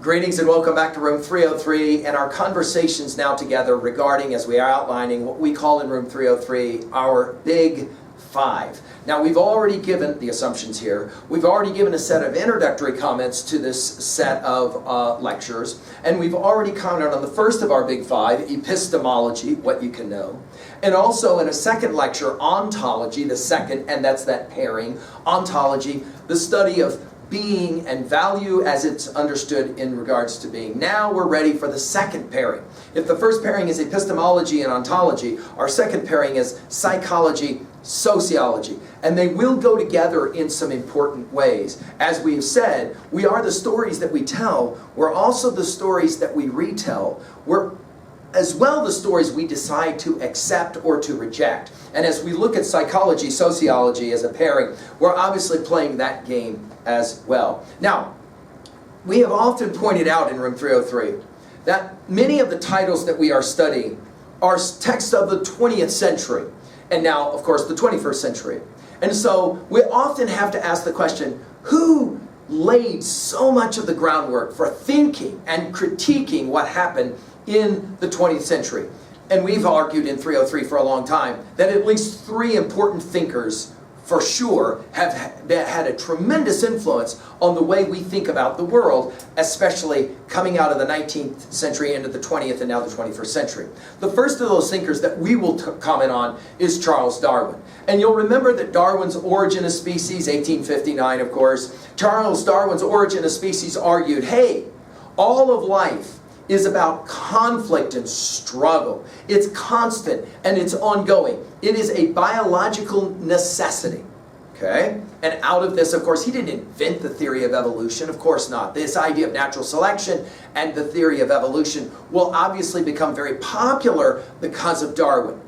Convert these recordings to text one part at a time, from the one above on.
Greetings and welcome back to room 303 and our conversations now together regarding, as we are outlining, what we call in room 303 our big five. Now we've already given the assumptions here. We've already given a set of introductory comments to this set of lectures, and we've already commented on the first of our big five, epistemology, what you can know, and also in a second lecture, ontology, the second, and that's that pairing, ontology, the study of being and value as it's understood in regards to being. Now we're ready for the second pairing. If the first pairing is epistemology and ontology, our second pairing is psychology, sociology. And they will go together in some important ways. As we've said, we are the stories that we tell. We're also the stories that we retell. We're as well the stories we decide to accept or to reject. And as we look at psychology, sociology as a pairing, we're obviously playing that game as well. Now, we have often pointed out in room 303 that many of the titles that we are studying are texts of the 20th century, and now, of course, the 21st century. And so we often have to ask the question, who laid so much of the groundwork for thinking and critiquing what happened in the 20th century? And we've argued in 303 for a long time that at least three important thinkers for sure have had a tremendous influence on the way we think about the world, especially coming out of the 19th century into the 20th and now the 21st century. The first of those thinkers that we will comment on is Charles Darwin. And you'll remember that Darwin's Origin of Species, 1859 of course, Charles Darwin's Origin of Species argued, hey, all of life is about conflict and struggle. It's constant and it's ongoing. It is a biological necessity. Okay? And out of this, of course, he didn't invent the theory of evolution. Of course not. This idea of natural selection and the theory of evolution will obviously become very popular because of Darwin.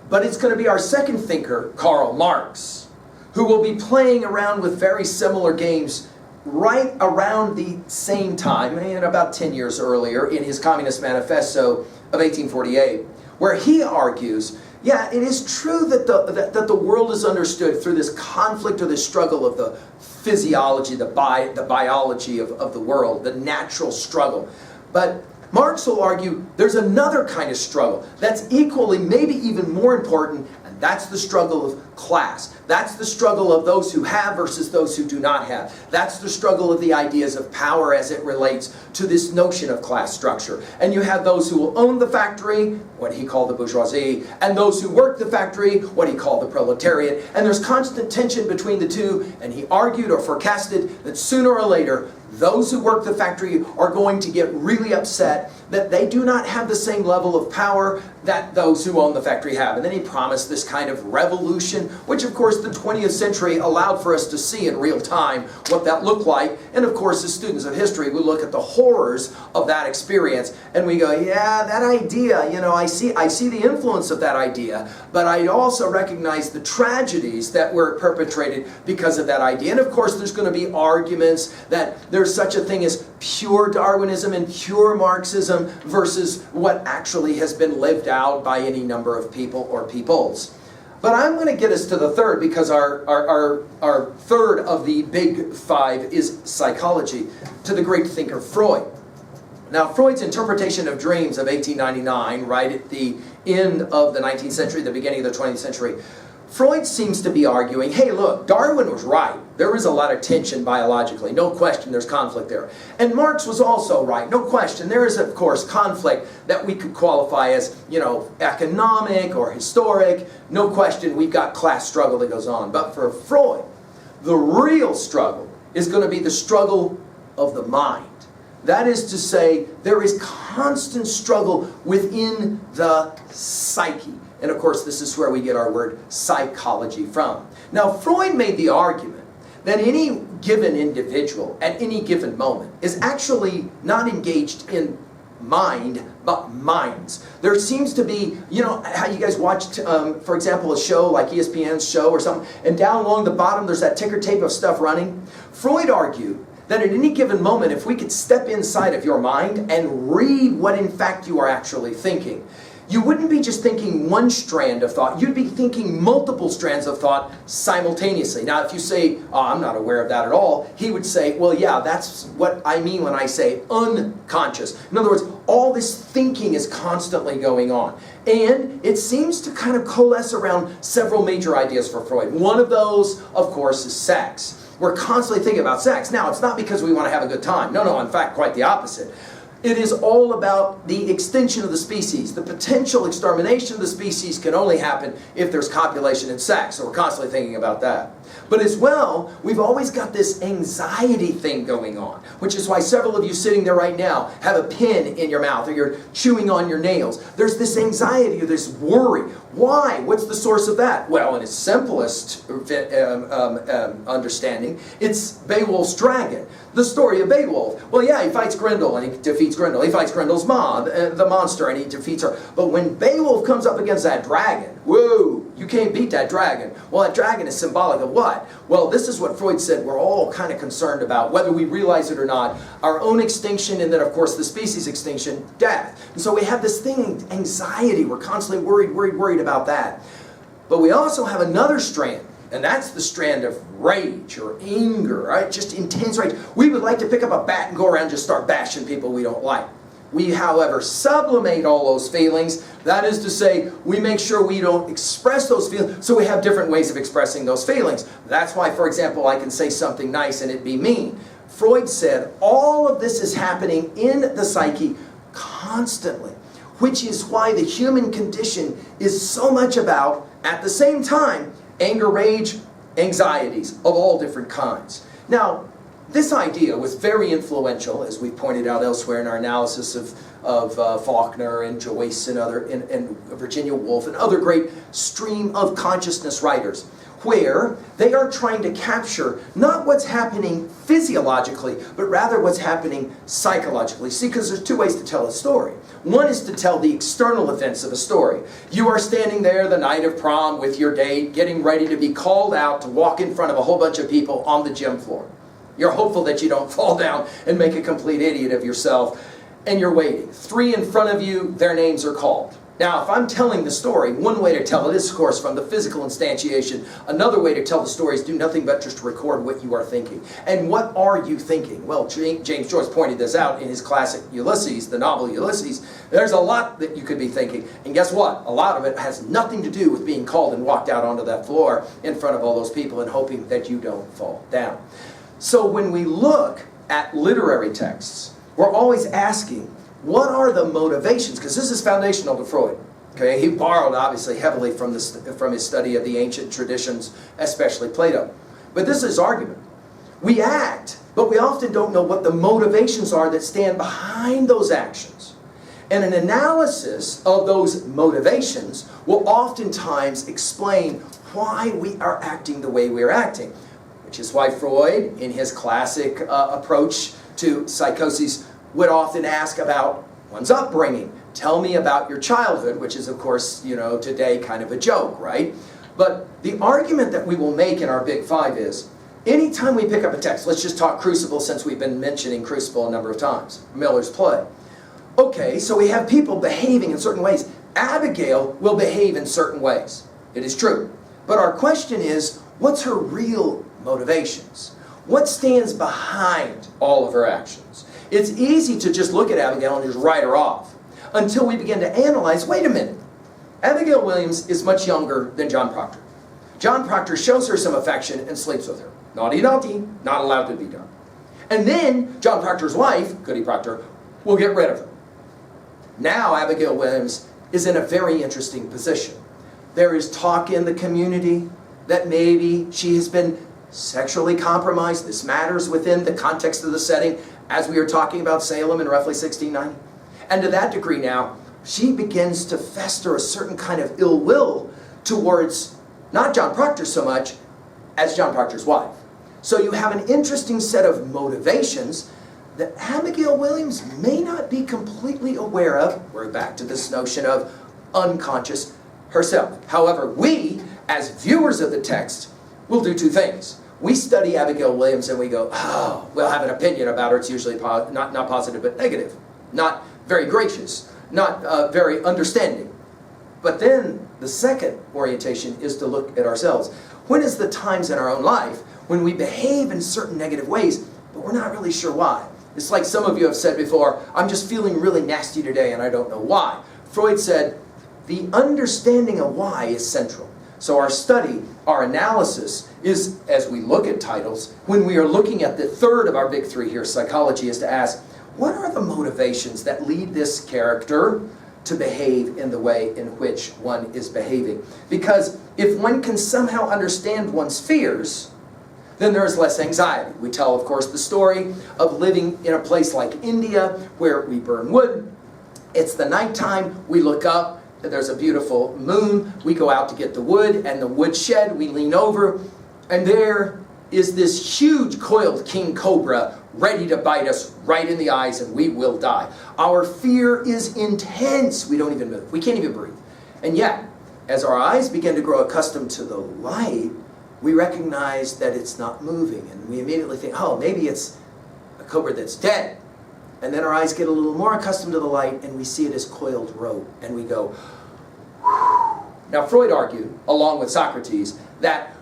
But it's going to be our second thinker, Karl Marx, who will be playing around with very similar games right around the same time, about 10 years earlier, in his Communist Manifesto of 1848, where he argues, yeah, it is true that the world is understood through this conflict or this struggle of the physiology, the biology of the world, the natural struggle. But Marx will argue there's another kind of struggle that's equally, maybe even more important, and that's the struggle of class. That's the struggle of those who have versus those who do not have. That's the struggle of the ideas of power as it relates to this notion of class structure. And you have those who will own the factory, what he called the bourgeoisie, and those who work the factory, what he called the proletariat. And there's constant tension between the two, and he argued or forecasted that sooner or later, those who work the factory are going to get really upset that they do not have the same level of power that those who own the factory have. And then he promised this kind of revolution, which of course the 20th century allowed for us to see in real time what that looked like. And of course, as students of history, we look at the horrors of that experience and we go, yeah, that idea, I see the influence of that idea, but I also recognize the tragedies that were perpetrated because of that idea. And of course, there's going to be arguments that there's such a thing as pure Darwinism and pure Marxism versus what actually has been lived out by any number of people or peoples. But I'm going to get us to the third because our third of the big five is psychology, to the great thinker Freud. Now, Freud's interpretation of dreams of 1899, right at the end of the 19th century, the beginning of the 20th century, Freud seems to be arguing, hey, look, Darwin was right. There is a lot of tension biologically. No question there's conflict there. And Marx was also right. No question. There is, of course, conflict that we could qualify as, economic or historic. No question we've got class struggle that goes on. But for Freud, the real struggle is going to be the struggle of the mind. That is to say, there is constant struggle within the psyche. And of course, this is where we get our word psychology from. Now, Freud made the argument that any given individual at any given moment is actually not engaged in mind, but minds. There seems to be, how you guys watched, for example, a show like ESPN's show or something, and down along the bottom there's that ticker tape of stuff running. Freud argued that at any given moment, if we could step inside of your mind and read what in fact you are actually thinking, you wouldn't be just thinking one strand of thought, you'd be thinking multiple strands of thought simultaneously. Now, if you say, oh, I'm not aware of that at all, he would say, well, yeah, that's what I mean when I say unconscious. In other words, all this thinking is constantly going on. And it seems to kind of coalesce around several major ideas for Freud. One of those, of course, is sex. We're constantly thinking about sex. Now, it's not because we want to have a good time. No, in fact, quite the opposite. It is all about the extinction of the species. The potential extermination of the species can only happen if there's copulation and sex. So we're constantly thinking about that. But as well, we've always got this anxiety thing going on, which is why several of you sitting there right now have a pin in your mouth or you're chewing on your nails. There's this anxiety or this worry. Why? What's the source of that? Well, in its simplest understanding, it's Beowulf's dragon. The story of Beowulf. Well, yeah, he fights Grendel and he defeats Grendel. He fights Grendel's mom, the monster, and he defeats her. But when Beowulf comes up against that dragon, whoa, you can't beat that dragon. Well, that dragon is symbolic of what? Well, this is what Freud said we're all kind of concerned about, whether we realize it or not. Our own extinction and then, of course, the species extinction, death. And so we have this thing, anxiety. We're constantly worried about that. But we also have another strand. And that's the strand of rage or anger, right? Just intense rage. We would like to pick up a bat and go around and just start bashing people we don't like. We, however, sublimate all those feelings. That is to say, we make sure we don't express those feelings, so we have different ways of expressing those feelings. That's why, for example, I can say something nice and it be mean. Freud said all of this is happening in the psyche constantly, which is why the human condition is so much about, at the same time, anger, rage, anxieties of all different kinds. Now, this idea was very influential, as we pointed out elsewhere in our analysis of Faulkner and Joyce and Virginia Woolf and other great stream of consciousness writers, where they are trying to capture not what's happening physiologically, but rather what's happening psychologically. See, because there's two ways to tell a story. One is to tell the external events of a story. You are standing there the night of prom with your date, getting ready to be called out to walk in front of a whole bunch of people on the gym floor. You're hopeful that you don't fall down and make a complete idiot of yourself, and you're waiting. 3 in front of you, their names are called. Now, if I'm telling the story, one way to tell it is, of course, from the physical instantiation. Another way to tell the story is do nothing but just record what you are thinking. And what are you thinking? Well, James Joyce pointed this out in his classic Ulysses, the novel Ulysses. There's a lot that you could be thinking. And guess what? A lot of it has nothing to do with being called and walked out onto that floor in front of all those people and hoping that you don't fall down. So when we look at literary texts, we're always asking, what are the motivations? Because this is foundational to Freud. Okay, he borrowed obviously heavily from his study of the ancient traditions, especially Plato. But this is his argument. We act, but we often don't know what the motivations are that stand behind those actions. And an analysis of those motivations will oftentimes explain why we are acting the way we are acting. Which is why Freud, in his classic approach to psychosis, would often ask about one's upbringing. Tell me about your childhood, which is, of course, today kind of a joke, right? But the argument that we will make in our Big Five is, anytime we pick up a text, let's just talk Crucible since we've been mentioning Crucible a number of times, Miller's play. Okay, so we have people behaving in certain ways. Abigail will behave in certain ways. It is true. But our question is, what's her real motivations? What stands behind all of her actions? It's easy to just look at Abigail and just write her off until we begin to analyze, wait a minute, Abigail Williams is much younger than John Proctor. John Proctor shows her some affection and sleeps with her. Naughty, naughty, not allowed to be done. And then John Proctor's wife, Goody Proctor, will get rid of her. Now Abigail Williams is in a very interesting position. There is talk in the community that maybe she has been sexually compromised. This matters within the context of the setting, as we are talking about Salem in roughly 1690. And to that degree now, she begins to fester a certain kind of ill will towards not John Proctor so much as John Proctor's wife. So you have an interesting set of motivations that Abigail Williams may not be completely aware of. We're back to this notion of unconscious herself. However, we, as viewers of the text, will do two things. We study Abigail Williams and we go, oh, we'll have an opinion about her. It's usually not positive but negative. Not very gracious. Not very understanding. But then the second orientation is to look at ourselves. When is the times in our own life when we behave in certain negative ways, but we're not really sure why? It's like some of you have said before, I'm just feeling really nasty today and I don't know why. Freud said, the understanding of why is central. So our study, our analysis is, as we look at titles, when we are looking at the third of our big three here, psychology, is to ask, what are the motivations that lead this character to behave in the way in which one is behaving? Because if one can somehow understand one's fears, then there's less anxiety. We tell, of course, the story of living in a place like India where we burn wood. It's the nighttime, we look up, there's a beautiful moon, we go out to get the wood, and the wood shed, we lean over, and there is this huge coiled king cobra ready to bite us right in the eyes, and we will die. Our fear is intense. We don't even move. We can't even breathe. And yet, as our eyes begin to grow accustomed to the light, we recognize that it's not moving, and we immediately think, oh, maybe it's a cobra that's dead. And then our eyes get a little more accustomed to the light, and we see it as coiled rope, and we go, whew. Now, Freud argued, along with Socrates, that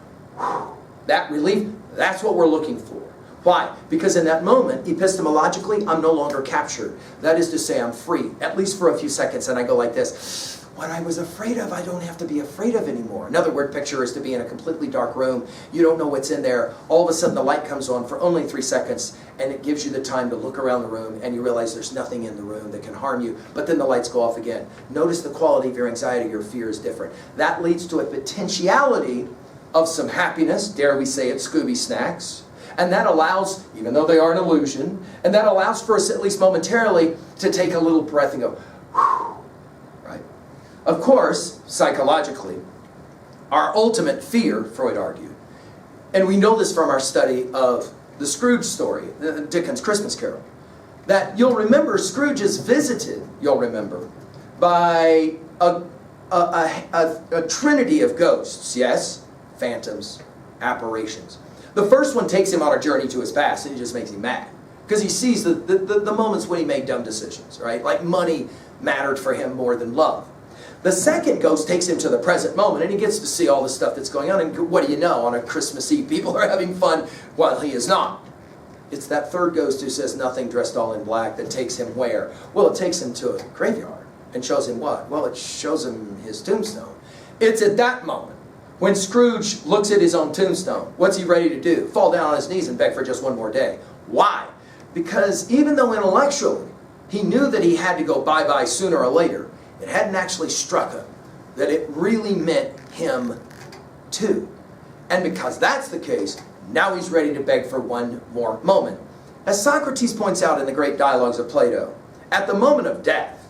relief, that's what we're looking for. Why? Because in that moment, epistemologically, I'm no longer captured. That is to say, I'm free, at least for a few seconds, and I go like this. What I was afraid of, I don't have to be afraid of anymore. Another word picture is to be in a completely dark room. You don't know what's in there. All of a sudden, the light comes on for only 3 seconds, and it gives you the time to look around the room, and you realize there's nothing in the room that can harm you, but then the lights go off again. Notice the quality of your anxiety, your fear is different. That leads to a potentiality of some happiness, dare we say it, Scooby snacks. And that allows, even though they are an illusion, and that allows for us, at least momentarily, to take a little breath and go, whew, right? Of course, psychologically, our ultimate fear, Freud argued, and we know this from our study of the Scrooge story, Dickens' Christmas Carol, that you'll remember Scrooge is visited, you'll remember, by a trinity of ghosts, yes? Phantoms, apparitions. The first one takes him on a journey to his past, and it just makes him mad. Because he sees the moments when he made dumb decisions, right? Like money mattered for him more than love. The second ghost takes him to the present moment, and he gets to see all the stuff that's going on. And what do you know? On a Christmas Eve, people are having fun while he is not. It's that third ghost who says nothing, dressed all in black, that takes him where? Well, it takes him to a graveyard and shows him what? Well, it shows him his tombstone. It's at that moment, when Scrooge looks at his own tombstone, what's he ready to do? Fall down on his knees and beg for just one more day. Why? Because even though intellectually he knew that he had to go bye-bye sooner or later, it hadn't actually struck him that it really meant him too. And because that's the case, now he's ready to beg for one more moment. As Socrates points out in the great dialogues of Plato, at the moment of death,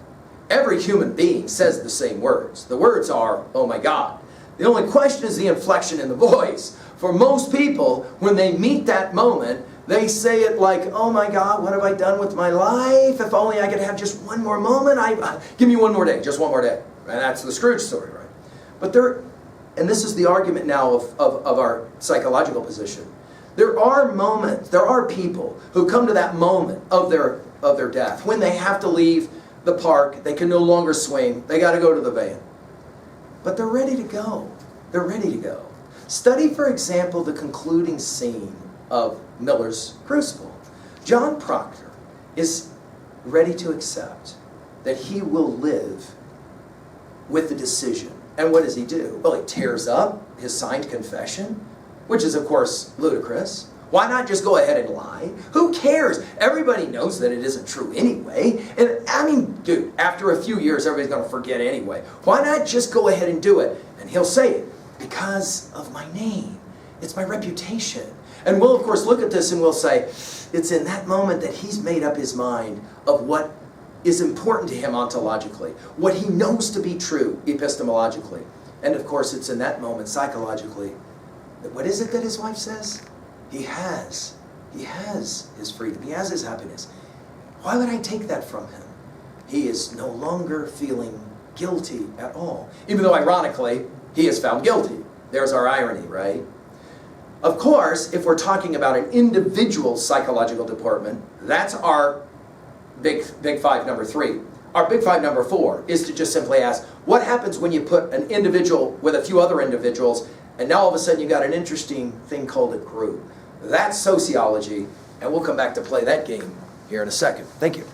every human being says the same words. The words are, oh my God. The only question is the inflection in the voice. For most people, when they meet that moment, they say it like, oh my God, what have I done with my life? If only I could have just one more moment. Give me one more day, just one more day. And that's the Scrooge story, right? But and this is the argument now of our psychological position. There are moments, there are people who come to that moment of their death, when they have to leave the park, they can no longer swing, they got to go to the van. But they're ready to go. They're ready to go. Study, for example, the concluding scene of Miller's Crucible. John Proctor is ready to accept that he will live with the decision. And what does he do? Well, he tears up his signed confession, which is, of course, ludicrous. Why not just go ahead and lie? Who cares? Everybody knows that it isn't true anyway. And I mean, dude, after a few years, everybody's going to forget anyway. Why not just go ahead and do it? And he'll say it, because of my name. It's my reputation. And we'll, of course, look at this and we'll say, it's in that moment that he's made up his mind of what is important to him ontologically, what he knows to be true epistemologically. And, of course, it's in that moment, psychologically, that what is it that his wife says? He has his freedom. He has his happiness. Why would I take that from him? He is no longer feeling guilty at all. Even though, ironically, he is found guilty. There's our irony, right? Of course, if we're talking about an individual psychological department, that's our big five, number 3. Our big five number 4 is to just simply ask, what happens when you put an individual with a few other individuals, and now all of a sudden you've got an interesting thing called a group? That's sociology, and we'll come back to play that game here in a second. Thank you.